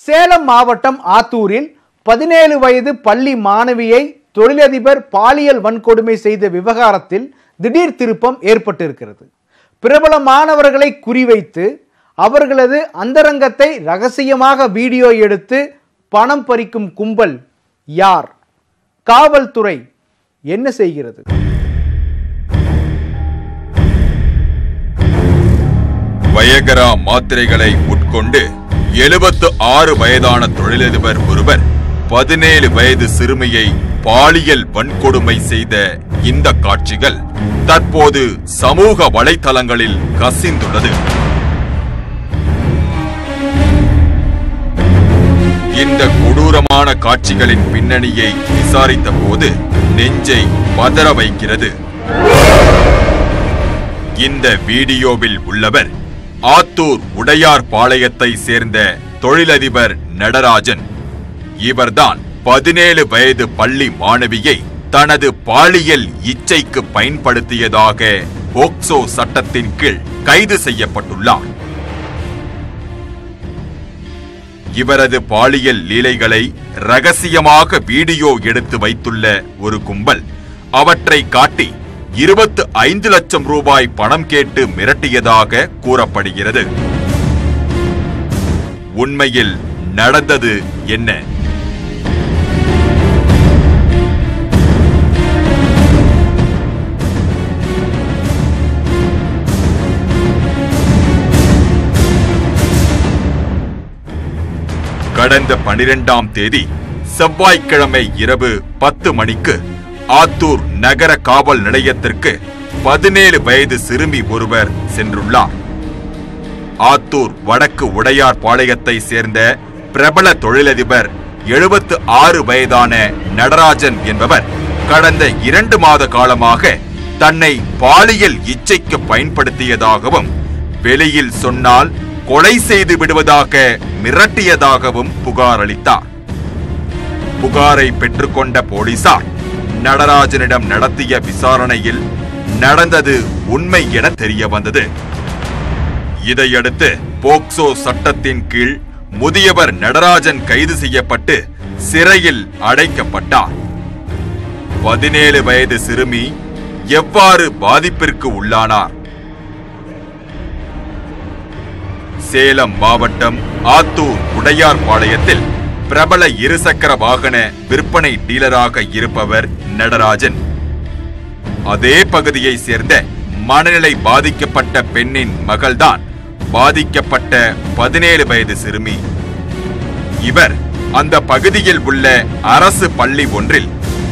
சேலம் மாவட்டம் ஆத்தூரில் 17 வயது பள்ளி மாணவியை தொழிலதிபர் பாலியல் வன்கொடுமை செய்த விவகாரத்தில் திடீர் திருப்பம் ஏற்பட்டிருக்கிறது. பிரபல மாணவர்களை குறிவைத்து அவர்களது அந்தரங்கத்தை ரகசியமாக வீடியோ எடுத்து பணம் பறிக்கும் கும்பல் யார்? காவல்துறை என்ன செய்கிறது? வயகரா மாத்திரைகளை உட்கொண்டு 76 வயதான தொழிலதிபர் ஒருவர் 17 வயது சிறுமியை பாலியல் வன்கொடுமை செய்த இந்த காட்சிகள் தற்போது சமூக வலைதளங்களில் கசிந்துள்ளது. இந்த கொடூரமான காட்சிகளின் பின்னணியை விசாரித்த போது நெஞ்சை பதற வைக்கிறது. இந்த வீடியோவில் உள்ளவர் ஆத்தூர் உடையார் பாளையத்தை சேர்ந்த தொழிலதிபர் நடராஜன். இவர்தான் 17 வயது பள்ளி மாணவியை தனது பாலியல் இச்சைக்கு பயன்படுத்தியதாக போக்சோ சட்டத்தின் கீழ் கைது செய்யப்பட்டுள்ளார். இவரது பாலியல் லீலைகளை ரகசியமாக வீடியோ எடுத்து வைத்துள்ள ஒரு கும்பல் அவற்றை காட்டி 25 லட்சம் ரூபாய் பணம் கேட்டு மிரட்டியதாக கூறப்படுகிறது. உண்மையில் நடந்தது என்ன? கடந்த 12ஆம் தேதி செவ்வாய்க்கிழமை இரவு 10 மணிக்கு ஆத்தூர் நகர காவல் நிலையத்திற்கு 17 வயது சிறுமி ஒருவர் சென்றுள்ளார். ஆத்தூர் வடக்கு உடையார் பாளையத்தை சேர்ந்த பிரபல தொழிலதிபர் 76 வயதான நடராஜன் என்பவர் கடந்த 2 மாத காலமாக தன்னை பாலியல் இச்சைக்கு பயன்படுத்தியதாகவும் வெளியில் சொன்னால் கொலை செய்து விடுவதாக மிரட்டியதாகவும் புகார் அளித்தார். புகாரை பெற்றுக்கொண்ட போலீசார் நடராஜனிடம் நடத்திய விசாரணையில் நடந்தது உண்மை என தெரிய வந்தது. இதையடுத்து போக்சோ சட்டத்தின் கீழ் முதியவர் நடராஜன் கைது செய்யப்பட்டு சிறையில் அடைக்கப்பட்டார். 17 வயது சிறுமி எவ்வாறு பாதிப்பிற்கு உள்ளானார்? சேலம் மாவட்டம் ஆத்தூர் உடையார் பாளையத்தில் பிரபல இருசக்கர வாகன விற்பனை டீலராக இருப்பவர் நடராஜன். அதே பகுதியை சேர்ந்த மனநிலை பாதிக்கப்பட்ட பெண்ணின் மகள்தான் பாதிக்கப்பட்ட 17 வயது சிறுமி. இவர் அந்த பகுதியில் உள்ள அரசு பள்ளி ஒன்றில்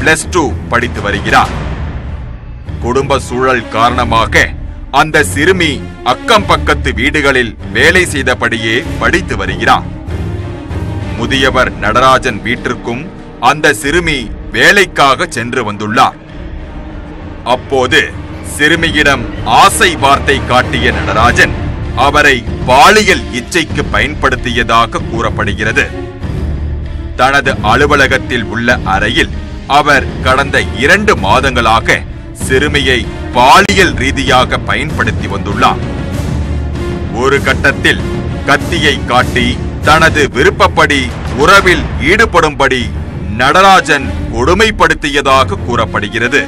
+2 படித்து வருகிறார். குடும்ப சூழல் காரணமாக அந்த சிறுமி அக்கம் பக்கத்து வீடுகளில் வேலை செய்தபடியே படித்து வருகிறார். முதியவர் நடராஜன் வீட்டிற்கும் அந்த சிறுமி வேலைக்காக சென்று வந்துள்ளார். அப்போது சிறுமியிடம் ஆசை வார்த்தை காட்டிய நடராஜன் அவரை பாலியல் இச்சைக்கு பயன்படுத்தியதாக கூறப்படுகிறது. தனது அலுவலகத்தில் உள்ள அறையில் அவர் கடந்த 2 மாதங்களாக சிறுமியை பாலியல் ரீதியாக பயன்படுத்தி வந்துள்ளார். ஒரு கட்டத்தில் கத்தியை காட்டி தனது விருப்பப்படி உறவில் ஈடுபடும்படி நடராஜன் கொடுமைப்படுத்தியதாக கூறப்படுகிறது.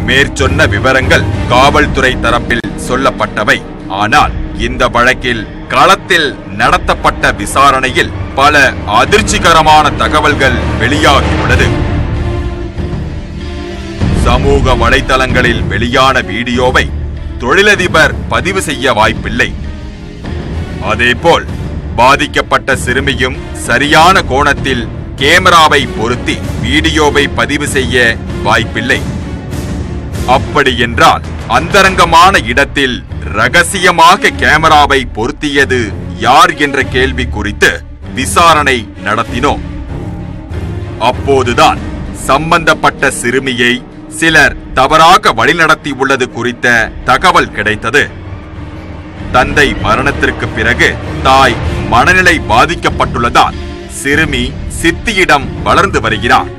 மேற்சொன்ன விவரங்கள் காவல்துறை தரப்பில் சொல்லப்பட்டவை. ஆனால் இந்த வழக்கில் களத்தில் நடத்தப்பட்ட விசாரணையில் பல அதிர்ச்சிகரமான தகவல்கள் வெளியாகியுள்ளது. சமூக வலைதளங்களில் வெளியான வீடியோவை தொழிலதிபர் பதிவு செய்ய வாய்ப்பில்லை. அதேபோல் பாதிக்கப்பட்ட சிறுமியும் சரியான கோணத்தில் கேமராவை பொருத்தி வீடியோவை பதிவு செய்ய வாய்ப்பில்லை. அப்படி என்றால் அந்தரங்கமான இடத்தில் ரகசியமாக கேமராவை பொருத்தியது யார் என்ற கேள்வி குறித்து விசாரணை நடத்தினோம். அப்போதுதான் சம்பந்தப்பட்ட சிறுமியை சிலர் தவறாக வழிநடத்தி உள்ளது குறித்த தகவல் கிடைத்தது. தந்தை மரணத்திற்கு பிறகு தாய் மனநிலை பாதிக்கப்பட்டுள்ளதால் சிறுமி சித்தியிடம் வளர்ந்து வருகிறார்.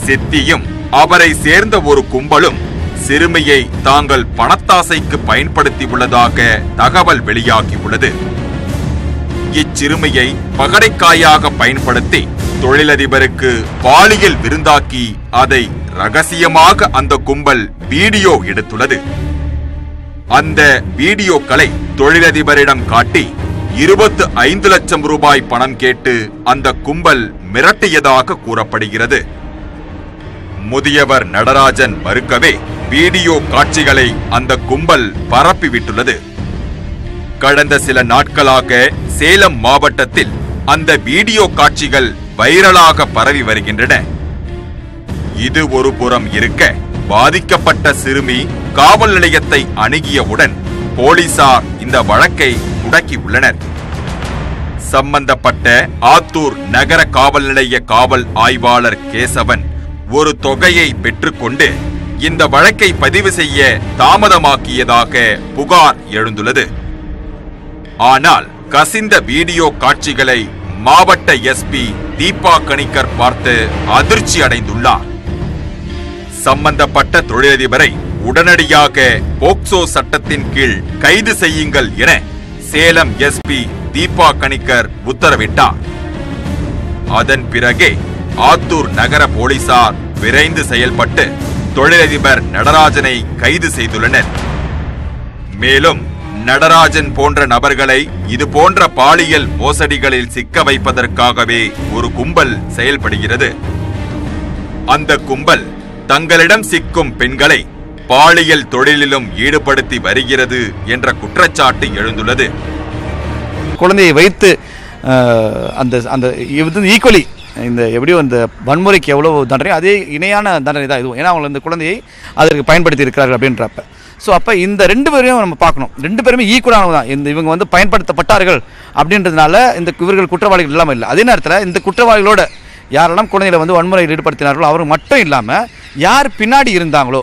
சித்தியும் அவரை சேர்ந்த ஒரு கும்பலும் சிறுமியை தாங்கள் பணத்தாசைக்கு பயன்படுத்தியுள்ளதாக தகவல் வெளியாகியுள்ளது. இச்சிறுமியை பகடைக்காயாக பயன்படுத்தி தொழிலதிபருக்கு பாலியல் விருந்தாக்கி அதை ரகசியமாக அந்த கும்பல் வீடியோ எடுத்துள்ளது. அந்த வீடியோக்களை தொழிலதிபரிடம் காட்டி 25 லட்சம் ரூபாய் பணம் கேட்டு அந்த கும்பல் மிரட்டியதாக கூறப்படுகிறது. முதியவர் நடராஜன் மறுக்கவே வீடியோ காட்சிகளை அந்த கும்பல் பரப்பிவிட்டுள்ளது. கடந்த சில நாட்களாக சேலம் மாவட்டத்தில் அந்த வீடியோ காட்சிகள் வைரலாக பரவி வருகின்றன. இது ஒரு புறம் இருக்க, பாதிக்கப்பட்ட சிறுமி காவல் நிலையத்தை அணுகியவுடன் போலீசார் இந்த வழக்கை முடக்கியுள்ளனர். சம்பந்தப்பட்ட ஆத்தூர் நகர காவல் நிலைய காவல் ஆய்வாளர் கேசவன் ஒரு தொகையை பெற்றுக்கொண்டு இந்த வழக்கை பதிவு செய்ய தாமதமாக்கியதாக புகார் எழுந்துள்ளது. ஆனால் கசிந்த வீடியோ காட்சிகளை மாவட்ட எஸ்பி தீபா கணிக்கர் பார்த்து அதிர்ச்சி அடைந்துள்ளார். சம்பந்தப்பட்ட தொழிலதிபரை உடனடியாக போக்சோ சட்டத்தின் கீழ் கைது செய்யுங்கள் என சேலம் எஸ்பி தீபா கணிக்கர் உத்தரவிட்டார். அதன் பிறகே ஆத்தூர் நகர போலீசார் விரைந்து செயல்பட்டு தொழிலதிபர் நடராஜனை கைது செய்துள்ளனர். மேலும் நடராஜன் போன்ற நபர்களை இது போன்ற பாலியல் மோசடிகளில் சிக்க வைப்பதற்காகவே ஒரு கும்பல் செயல்படுகிறது. அந்த கும்பல் தங்களிடம் சிக்கும் பெண்களை பாலியல் தொழிலிலும் ஈடுபடுத்தி வருகிறது என்ற குற்றச்சாட்டு எழுந்துள்ளது. குழந்தையை வைத்து அந்த அந்த ஈக்குவலி இந்த எப்படியோ அந்த வன்முறைக்கு எவ்வளோ தண்டனை, அதே இணையான தண்டனை தான் இதுவும். ஏன்னா அவங்க இந்த குழந்தையை அதற்கு பயன்படுத்தி இருக்கிறார்கள் அப்படின்றப்ப. ஸோ அப்போ இந்த 2 பேரையும் நம்ம பார்க்கணும். 2 பேருமே ஈக்குவலானவங்க தான். இவங்க வந்து பயன்படுத்தப்பட்டார்கள் அப்படின்றதுனால இவர்கள் குற்றவாளிகள் இல்லாமல் இல்லை. அதே நேரத்தில் இந்த குற்றவாளிகளோட யாரெல்லாம் குழந்தைகளை வந்து வன்முறையில் ஈடுபடுத்தினார்களோ அவர் மட்டும் இல்லாமல் யார் பின்னாடி இருந்தாங்களோ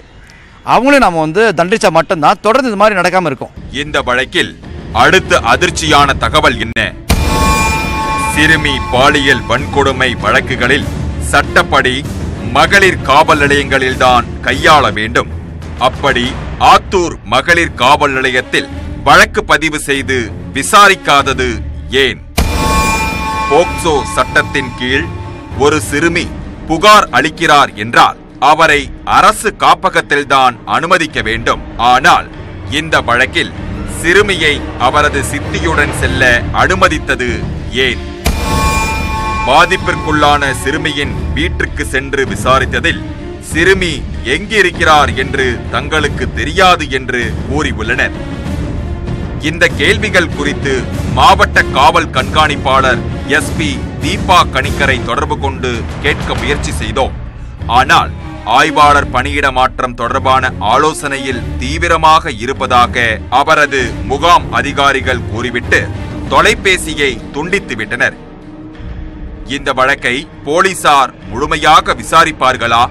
அவங்களையும் நாம் வந்து தண்டிச்சா மட்டும்தான் தொடர்ந்து இது மாதிரி நடக்காமல் இருக்கும். இந்த வழக்கில் அடுத்த அதிர்ச்சியான தகவல் என்ன? சிறுமி பாலியல் வன்கொடுமை வழக்குகளில் சட்டப்படி மகளிர் காவல் நிலையங்களில்தான் கையாள வேண்டும். அப்படி ஆத்தூர் மகளிர் காவல் நிலையத்தில் வழக்கு பதிவு செய்து விசாரிக்காதது ஏன்? போக்சோ சட்டத்தின் கீழ் ஒரு சிறுமி புகார் அளிக்கிறார் என்றால் அவரை அரசு காப்பகத்தில்தான் அனுமதிக்க வேண்டும். ஆனால் இந்த வழக்கில் சிறுமியை அவரது சித்தியுடன் செல்ல அனுமதித்தது ஏன்? பாதிப்பிற்குள்ளான சிறுமியின் வீட்டிற்கு சென்று விசாரித்ததில் சிறுமி எங்கிருக்கிறார் என்று தங்களுக்கு தெரியாது என்று கூறியுள்ளனர். இந்த கேள்விகள் குறித்து மாவட்ட காவல் கண்காணிப்பாளர் எஸ்பி தீபா கணிக்கரை தொடர்பு கொண்டு கேட்க முயற்சி செய்தோம். ஆனால் ஆய்வாளர் பணியிட மாற்றம் தொடர்பான ஆலோசனையில் தீவிரமாக இருப்பதாக அவரது முகாம் அதிகாரிகள் கூறிவிட்டு தொலைபேசியை துண்டித்துவிட்டனர். இந்த வழக்கை போலீசார் முழுமையாக விசாரிப்பார்களா?